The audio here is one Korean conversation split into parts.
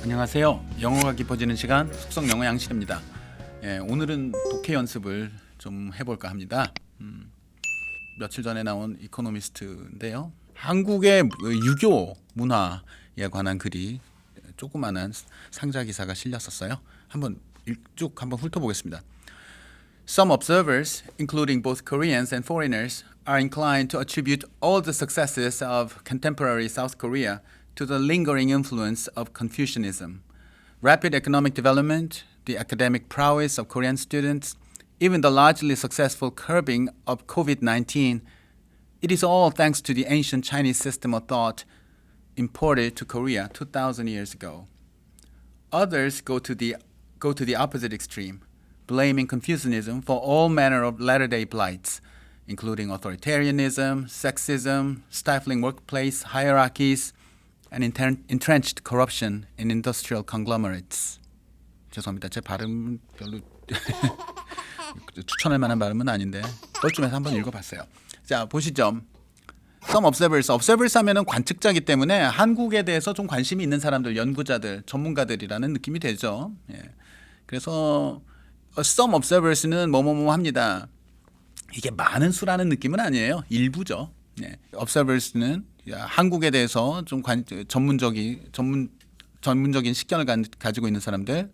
안녕하세요. 영어가 깊어지는 시간 숙성 영어 양식입니다. 오늘은 독해 연습을 좀 해볼까 합니다. 며칠 전에 나온 이코노미스트인데요. 한국의 유교 문화에 관한 글이 조그마한 상자 기사가 실렸었어요. 쭉 한번 훑어보겠습니다. Some observers, including both Koreans and foreigners, are inclined to attribute all the successes of contemporary South Korea to the lingering influence of Confucianism. Rapid economic development, the academic prowess of Korean students, even the largely successful curbing of COVID-19, it is all thanks to the ancient Chinese system of thought imported to Korea 2,000 years ago. Others go to the opposite extreme, blaming Confucianism for all manner of latter-day blights, including authoritarianism, sexism, stifling workplace hierarchies, and entrenched corruption in industrial conglomerates. 죄송합니다. 제 발음 별로 추천할 만한 발음은 아닌데 뻘쭘해서 한번 읽어봤어요. 자, 보시죠. Some observers 하면은 관측자이기 때문에 한국에 대해서 좀 관심이 있는 사람들, 연구자들, 전문가들이라는 느낌이 되죠. 그래서 some observers는 뭐뭐뭐 합니다. 이게 많은 수라는 느낌은 아니에요. 일부죠. observers는 한국에 대해서 좀 전문적인 식견을 가지고 있는 사람들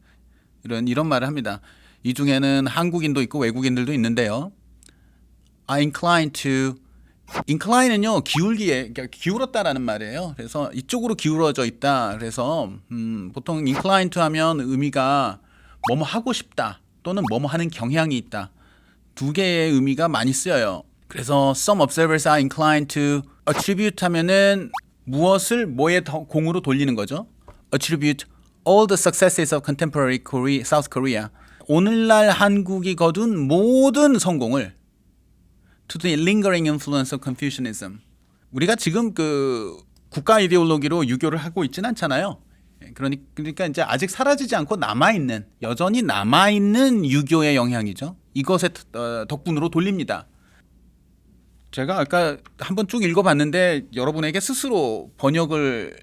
이런 말을 합니다. 이 중에는 한국인도 있고 외국인들도 있는데요. incline은요 기울었다라는 말이에요. 그래서 이쪽으로 기울어져 있다. 그래서 보통 incline to 하면 의미가 뭐뭐 하고 싶다 또는 뭐뭐 하는 경향이 있다. 두 개의 의미가 많이 쓰여요. 그래서 some observers are inclined to attribute 하면은 무엇을 뭐의 공으로 돌리는 거죠. attribute all the successes of contemporary South Korea. 오늘날 한국이 거둔 모든 성공을 to the lingering influence of Confucianism. 우리가 지금 그 국가 이데올로기로 유교를 하고 있진 않잖아요. 그러니까 이제 아직 사라지지 않고 여전히 남아있는 유교의 영향이죠. 이것의 덕분으로 돌립니다. 제가 아까 한번 쭉 읽어봤는데 여러분에게 스스로 독해를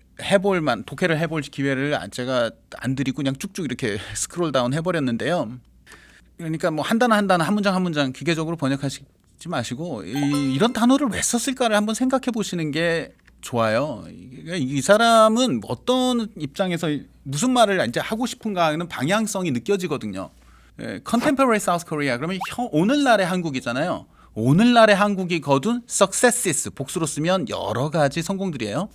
해볼 기회를 제가 안 드리고 그냥 쭉쭉 이렇게 스크롤 다운 해버렸는데요. 그러니까 뭐 한 단어 한 문장 한 문장 기계적으로 번역하시지 마시고 이런 단어를 왜 썼을까를 한번 생각해 보시는 게 좋아요. 이 사람은 어떤 입장에서 무슨 말을 이제 하고 싶은가 하는 방향성이 느껴지거든요. Contemporary South Korea 그러면 오늘날의 한국이잖아요. 오늘날의 한국이 거둔 successes 복수로 쓰면 여러 가지 성공들이에요.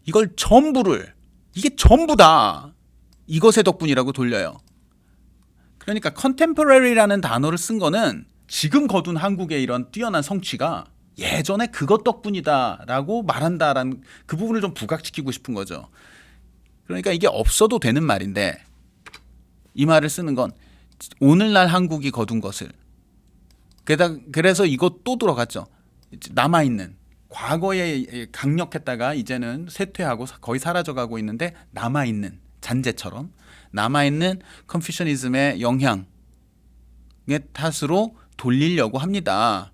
이게 전부 다 이것의 덕분이라고 돌려요. 그러니까 contemporary라는 단어를 쓴 거는 지금 거둔 한국의 이런 뛰어난 성취가 예전에 그것 덕분이다라고 말한다라는 그 부분을 좀 부각시키고 싶은 거죠. 그러니까 이게 없어도 되는 말인데 이 말을 쓰는 건 오늘날 한국이 거둔 것을 그래서 이거 또 들어갔죠. 남아있는 과거에 강력했다가 이제는 쇠퇴하고 거의 사라져가고 있는데 남아있는 잔재처럼 남아있는 컨퓨셔니즘의 영향의 탓으로 돌리려고 합니다.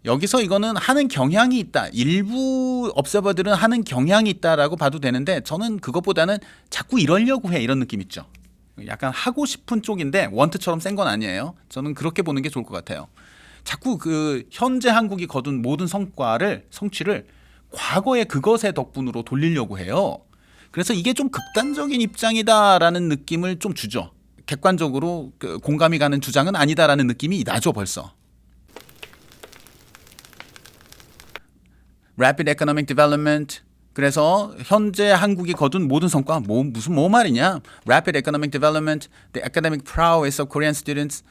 여기서 이거는 하는 경향이 있다. 일부 업서버들은 하는 경향이 있다라고 봐도 되는데 저는 그것보다는 자꾸 이러려고 해 이런 느낌 있죠. 약간 하고 싶은 쪽인데 원트처럼 센 건 아니에요. 저는 그렇게 보는 게 좋을 것 같아요. 자꾸 그 현재 한국이 거둔 모든 성취를 과거의 그것의 덕분으로 돌리려고 해요. 그래서 이게 좀 극단적인 입장이다라는 느낌을 좀 주죠. 객관적으로 공감이 가는 주장은 아니다라는 느낌이 나죠 벌써. Rapid economic development. 그래서 현재 한국이 거둔 모든 성과 무슨 말이냐? Rapid economic development, the academic prowess of Korean students.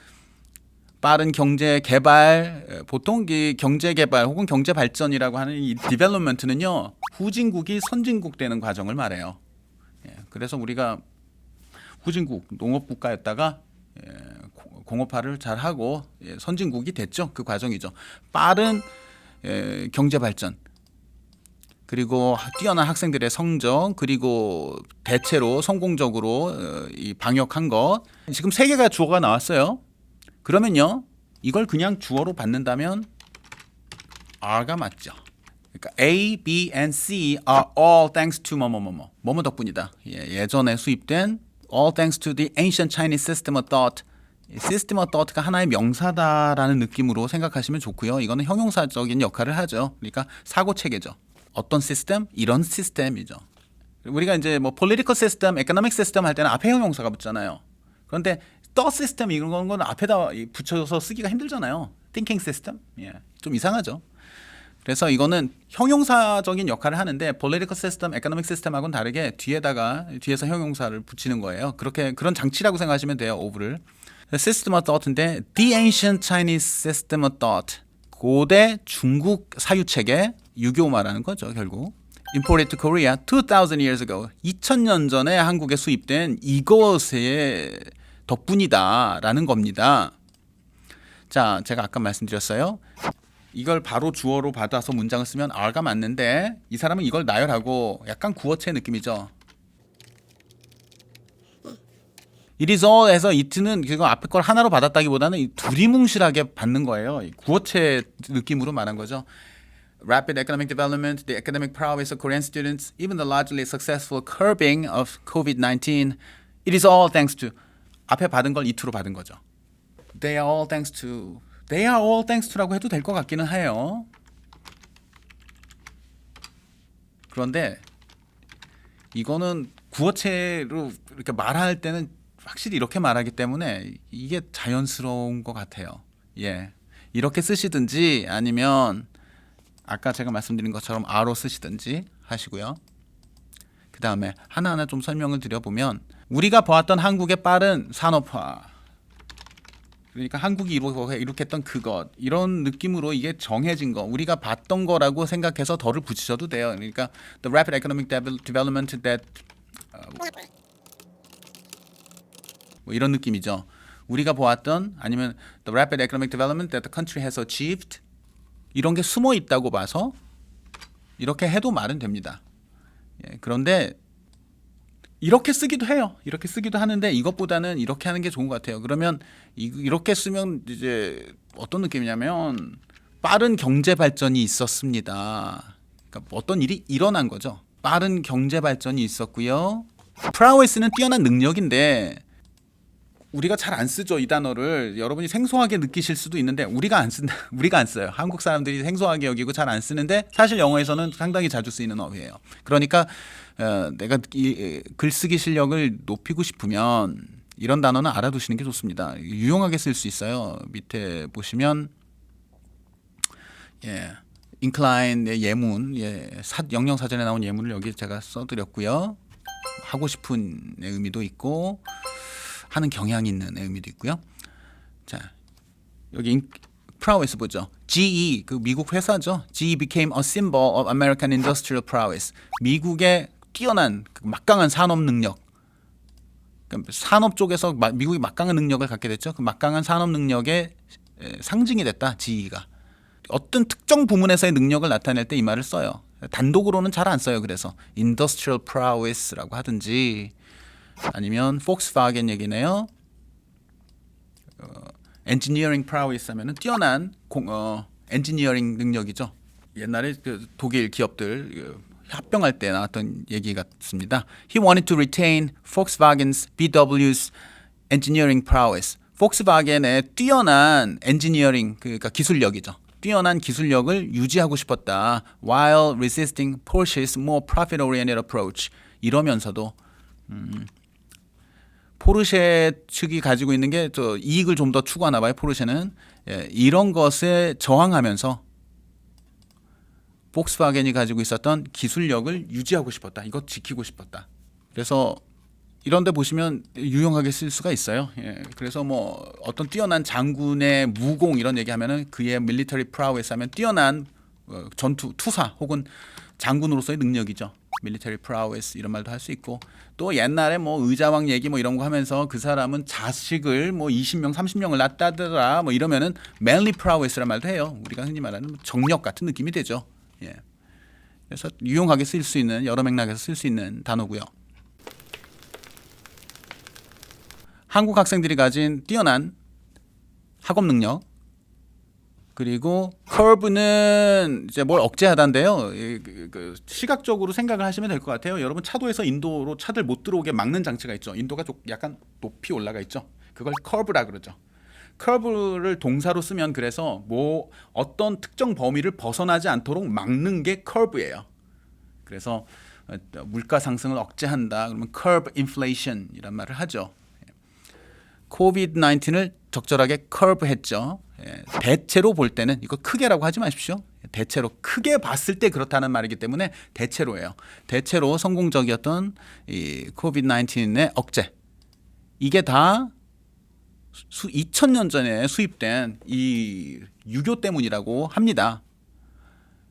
빠른 경제 개발, 보통 이 경제 개발 혹은 경제 발전이라고 하는 이 development는요 후진국이 선진국 되는 과정을 말해요. 그래서 우리가 후진국 농업 국가였다가 공업화를 잘 하고 선진국이 됐죠. 그 과정이죠. 빠른 경제 발전. 그리고 뛰어난 학생들의 성적 그리고 대체로 성공적으로 이 방역한 것 지금 세 개가 주어가 나왔어요. 그러면요 이걸 그냥 주어로 받는다면 R가 맞죠. 그러니까 A, B, and C are all thanks to 뭐뭐 덕분이다. 예전에 수입된 all thanks to the ancient Chinese system of thought. system of thought가 하나의 명사다라는 느낌으로 생각하시면 좋고요. 이거는 형용사적인 역할을 하죠. 그러니까 사고 체계죠. 어떤 시스템? 이런 시스템이죠. 우리가 이제 뭐 political system, economic system 할 때는 앞에 형용사가 붙잖아요. 그런데 thought system 이런 건 앞에다 붙여서 쓰기가 힘들잖아요. thinking system? 좀 이상하죠. 그래서 이거는 형용사적인 역할을 하는데 political system, economic system하고는 다르게 뒤에서 형용사를 붙이는 거예요. 그런 장치라고 생각하시면 돼요. of를. system of thought인데 the ancient Chinese system of thought. 고대 중국 사유체계 유교 말하는 거죠, 결국. imported to Korea 2000 years ago. 2000년 전에 한국에 수입된 이것의 덕분이다라는 겁니다. 자, 제가 아까 말씀드렸어요. 이걸 바로 주어로 받아서 문장을 쓰면 are가 맞는데 이 사람은 이걸 나열하고 약간 구어체 느낌이죠. It is all 해서 it는 그거 앞에 걸 하나로 받았다기보다는 두리뭉실하게 받는 거예요. 구어체 느낌으로 말한 거죠. Rapid economic development, the academic prowess of Korean students, even the largely successful curbing of COVID-19, it is all thanks to. 앞에 받은 걸 it로 받은 거죠. They are all thanks to. They are all thanks to라고 해도 될 것 같기는 해요. 그런데 이거는 구어체로 이렇게 말할 때는 확실히 이렇게 말하기 때문에 이게 자연스러운 것 같아요. 이렇게 쓰시든지 아니면 아까 제가 말씀드린 것처럼 are로 쓰시든지 하시고요. 그 다음에 하나하나 좀 설명을 드려보면 우리가 보았던 한국의 빠른 산업화, 그러니까 한국이 이룩했던 그것, 이런 느낌으로 이게 정해진 거, 우리가 봤던 거라고 생각해서 덜을 붙이셔도 돼요. 그러니까 the rapid economic development that 뭐 이런 느낌이죠. 우리가 보았던 아니면 the rapid economic development that the country has achieved, 이런 게 숨어 있다고 봐서 이렇게 해도 말은 됩니다. 그런데 이렇게 쓰기도 해요. 이렇게 쓰기도 하는데 이것보다는 이렇게 하는 게 좋은 것 같아요. 그러면 이렇게 쓰면 이제 어떤 느낌이냐면 빠른 경제 발전이 있었습니다. 그러니까 어떤 일이 일어난 거죠. 빠른 경제 발전이 있었고요. prowess는 뛰어난 능력인데 우리가 잘 안 쓰죠. 이 단어를 여러분이 생소하게 느끼실 수도 있는데 우리가 안 써요. 한국 사람들이 생소하게 여기고 잘 안 쓰는데 사실 영어에서는 상당히 자주 쓰이는 어휘예요. 그러니까 내가 글쓰기 실력을 높이고 싶으면 이런 단어는 알아두시는 게 좋습니다. 유용하게 쓸 수 있어요. 밑에 보시면 incline의 예문, 영영 사전에 나온 예문을 여기 제가 써드렸고요. 하고 싶은 의미도 있고 하는 경향이 있는 의미도 있고요. 자, 여기 prowess 보죠. GE, 그 미국 회사죠. GE became a symbol of American industrial prowess. 미국의 뛰어난 막강한 산업 능력. 그러니까 산업 쪽에서 미국이 막강한 능력을 갖게 됐죠. 그 막강한 산업 능력의 상징이 됐다. GE가. 어떤 특정 부문에서의 능력을 나타낼 때 이 말을 써요. 단독으로는 잘 안 써요. 그래서 industrial prowess라고 하든지 아니면 폭스바겐 얘기네요. 엔지니어링 prowess 하면은 뛰어난 엔지니어링 능력이죠. 옛날에 그 독일 기업들 합병할 때 나왔던 얘기 같습니다. He wanted to retain Volkswagen's VW's engineering prowess. 폭스바겐의 뛰어난 엔지니어링 그러니까 기술력이죠. 뛰어난 기술력을 유지하고 싶었다. While resisting Porsche's more profit-oriented approach. 이러면서도 포르쉐 측이 가지고 있는 게 또 이익을 좀 더 추구하나 봐요. 포르쉐는 이런 것에 저항하면서 폭스바겐이 가지고 있었던 기술력을 유지하고 싶었다. 이거 지키고 싶었다. 그래서 이런 데 보시면 유용하게 쓸 수가 있어요. 그래서 뭐 어떤 뛰어난 장군의 무공 이런 얘기하면은 그의 military prowess 하면 뛰어난 전투 투사 혹은 장군으로서의 능력이죠. military prowess 이런 말도 할 수 있고 또 옛날에 뭐 의자왕 얘기 뭐 이런 거 하면서 그 사람은 자식을 뭐 20명 30명을 낳았다더라 뭐 이러면은 manly prowess란 말도 해요. 우리가 흔히 말하는 정력 같은 느낌이 되죠. 그래서 유용하게 쓸 수 있는 여러 맥락에서 쓸 수 있는 단어고요. 한국 학생들이 가진 뛰어난 학업 능력 그리고 curve는 이제 뭘 억제하다인데요. 시각적으로 생각을 하시면 될 것 같아요. 여러분 차도에서 인도로 차들 못 들어오게 막는 장치가 있죠. 인도가 좀 약간 높이 올라가 있죠. 그걸 curve라 그러죠. curve를 동사로 쓰면 그래서 뭐 어떤 특정 범위를 벗어나지 않도록 막는 게 curve예요. 그래서 물가 상승을 억제한다. 그러면 curb inflation이란 말을 하죠. 코비드-19을 적절하게 curve했죠. 대체로 볼 때는 이거 크게라고 하지 마십시오. 대체로 크게 봤을 때 그렇다는 말이기 때문에 대체로예요. 대체로 성공적이었던 이 코비드-19의 억제. 이게 다 2000년 전에 수입된 이 유교 때문이라고 합니다.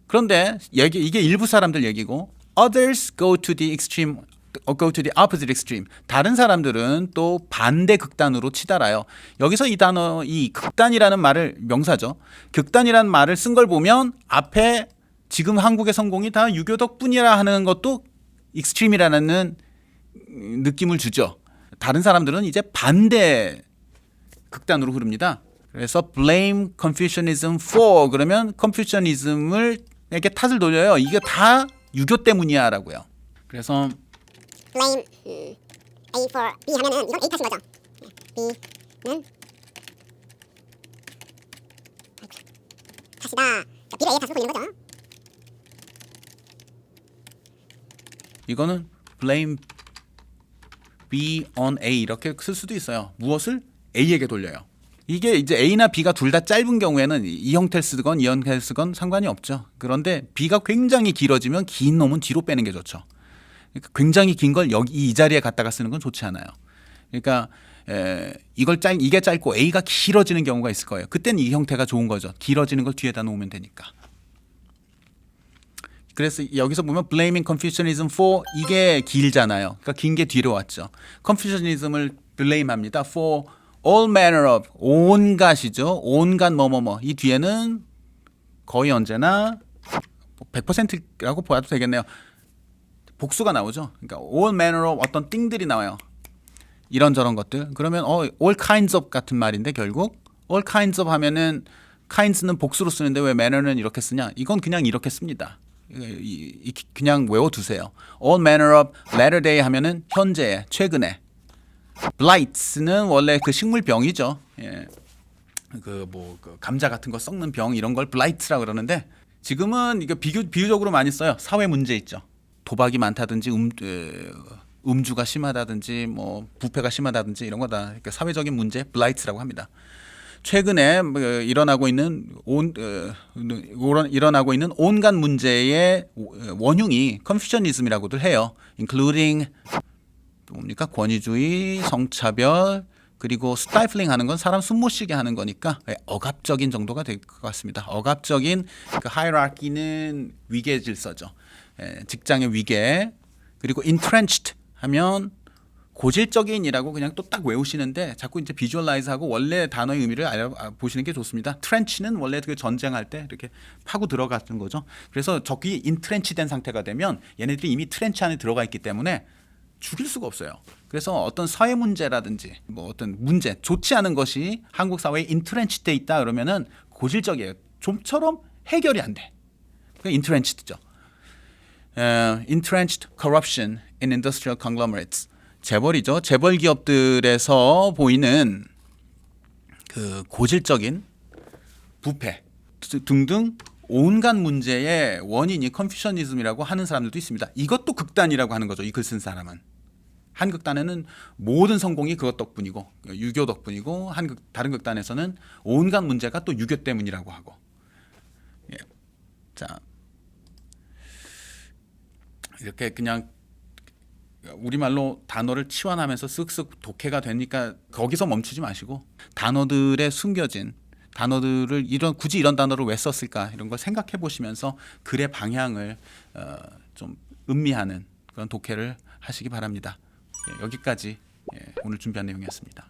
그런데 이게 일부 사람들 얘기고 others go to the opposite extreme. 다른 사람들은 또 반대 극단으로 치달아요. 여기서 이 단어, 이 극단이라는 말을 명사죠. 극단이라는 말을 쓴 걸 보면 앞에 지금 한국의 성공이 다 유교 덕분이라 하는 것도 extreme이라는 느낌을 주죠. 다른 사람들은 이제 반대 극단으로 흐릅니다. 그래서 blame Confucianism for 그러면 컨퓨셔니즘을 이렇게 탓을 돌려요. 이게 다 유교 때문이야라고요. 그래서 blame A for B 하면은 이건 A 탓인 거죠. B는 탓이다. 그러니까 B를 A 탓으로 돌리는 거죠. 이거는 blame B on A 이렇게 쓸 수도 있어요. 무엇을 A에게 돌려요. 이게 이제 A나 B가 둘 다 짧은 경우에는 이 형태를 쓰건 이 형태를 쓰건 상관이 없죠. 그런데 B가 굉장히 길어지면 긴 놈은 뒤로 빼는 게 좋죠. 그러니까 굉장히 긴 걸 여기 이 자리에 갖다가 쓰는 건 좋지 않아요. 그러니까 이게 짧고 A가 길어지는 경우가 있을 거예요. 그때는 이 형태가 좋은 거죠. 길어지는 걸 뒤에다 놓으면 되니까. 그래서 여기서 보면 blaming Confucianism for 이게 길잖아요. 그러니까 긴 게 뒤로 왔죠. Confucianism을 blame합니다. for all manner of 온갖이죠. 온갖 뭐뭐뭐 이 뒤에는 거의 언제나 100%라고 봐도 되겠네요. 복수가 나오죠. 그러니까 all manner of 어떤 띵들이 나와요. 이런저런 것들. 그러면 all kinds of 같은 말인데 결국 all kinds of 하면은 kinds는 복수로 쓰는데 왜 manner는 이렇게 쓰냐? 이건 그냥 이렇게 씁니다. 그냥 외워두세요. all manner of latter day 하면은 현재, 최근에. blights는 원래 그 식물병이죠. 예. 그 감자 같은 거 썩는 병 이런 걸 blight라고 그러는데 지금은 이거 비유적으로 많이 써요. 사회 문제 있죠. 도박이 많다든지 음주가 심하다든지 뭐 부패가 심하다든지 이런 거다. 그러니까 사회적인 문제 blights라고 합니다. 최근에 일어나고 있는 온갖 문제의 원흉이 컨퓨셔니즘이라고들 해요. including 뭡니까? 권위주의, 성차별, 그리고 스타이플링 하는 건 사람 숨 못 쉬게 하는 거니까 억압적인 정도가 될 것 같습니다. 억압적인 그 하이라키는 위계 질서죠. 직장의 위계. 그리고 entrenched 하면 고질적인이라고 그냥 또 딱 외우시는데 자꾸 이제 비주얼라이즈하고 원래 단어의 의미를 알아보시는 게 좋습니다. 트렌치는 원래 그 전쟁할 때 이렇게 파고 들어갔던 거죠. 그래서 적이 인트렌치된 상태가 되면 얘네들이 이미 트렌치 안에 들어가 있기 때문에 죽일 수가 없어요. 그래서 어떤 사회 문제라든지 뭐 어떤 문제 좋지 않은 것이 한국 사회에 인트렌치돼 있다 그러면은 고질적이에요. 좀처럼 해결이 안 돼. 그 인트렌치드죠. Entrenched corruption in industrial conglomerates. 재벌이죠. 재벌 기업들에서 보이는 그 고질적인 부패 등등 온갖 문제의 원인이 컨퓨셔니즘이라고 하는 사람들도 있습니다. 이것도 극단이라고 하는 거죠. 이 글 쓴 사람은. 한 극단에는 모든 성공이 그것 덕분이고 유교 덕분이고 다른 극단에서는 온갖 문제가 또 유교 때문이라고 하고. 예. 자, 이렇게 그냥 우리말로 단어를 치환하면서 쓱쓱 독해가 되니까 거기서 멈추지 마시고 단어들의 숨겨진 단어들을 굳이 이런 단어를 왜 썼을까 이런 걸 생각해 보시면서 글의 방향을 좀 음미하는 그런 독해를 하시기 바랍니다. 여기까지 오늘 준비한 내용이었습니다.